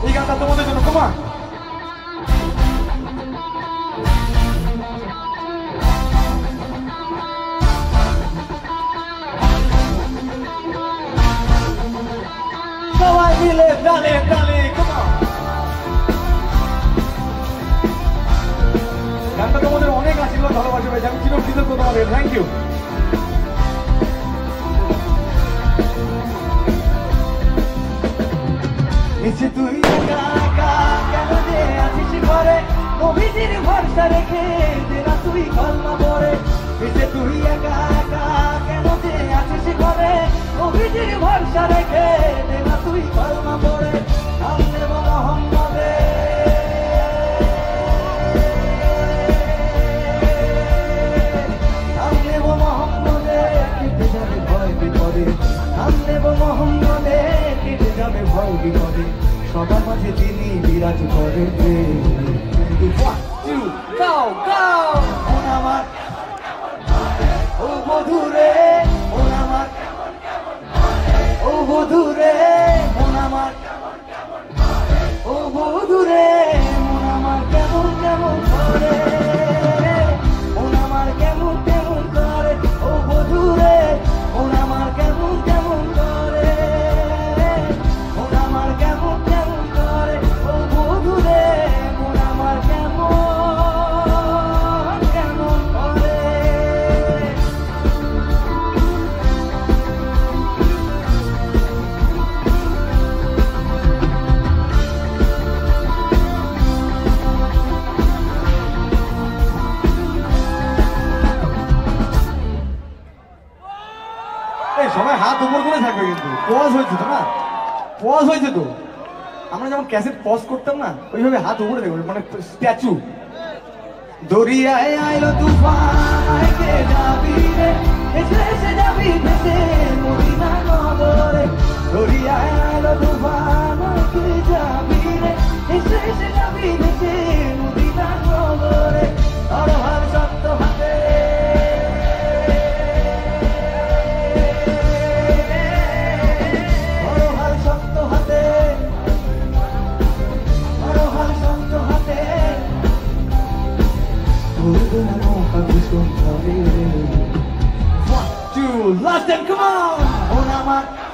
এই গানটা তোমাদের জন্য, কমা সবাই মিলে প্রাণে প্রাণে, কমা। গানটা তোমাদের অনেক আশীর্বাদ ভালোবাসা পেয়েছে, আমি চিরকৃতজ্ঞ তোমাদের, থ্যাংক ইউ। এসে তুই একা একা কেন যে আছিস ঘরে, নবীজির ভরসা রেখে দেনা তুই কলমা পড়ে। এসে তুই একা একা কেন যে আছিস ঘরে, নবীজির ভরসা রেখে দেনা তুই কলমা পড়ে। নাম নেব মোহাম্মদে, নাম নেব মোহাম্মদে, কেটে যাবে ভয় বিপদে। নাম নেব মোহাম্মদে, কেটে যাবে ভয় বিপদে। সবার মাঝে তিনি বিরাজ করে। আমার ও বধুরে, মন আমার ও বধুরে, মন আমার ও বধুরে, মন আমার কেমন কেমন করে, মন আমার কেমন কেমন করে, ও বধুরে মন আমার কেমন কেমন করে, মন আমার কেমন কেমন করে, ও বধুরে মন আমার কেমন কেমন করে। এই সবাই হাত উপর করে থাকবে, কিন্তু পজ হয়েছে তো, না পজ হয়েছে তো। আমরা যেমন ক্যাসেট পজ করতাম না, ওইভাবে হাত উপরে দেখবে, মানে স্ট্যাচু। দরিয়ায় আইলো তুফান, কে যাবি রে, এসে এসে যাবি ভেসে মদিনা নগরে। দরিয়ায় আইলো তুফান, কে যাবি রে, এসে এসে যাবি ভেসে মদিনা নগরে। আর হার শক্ত হাতে, last time, come on!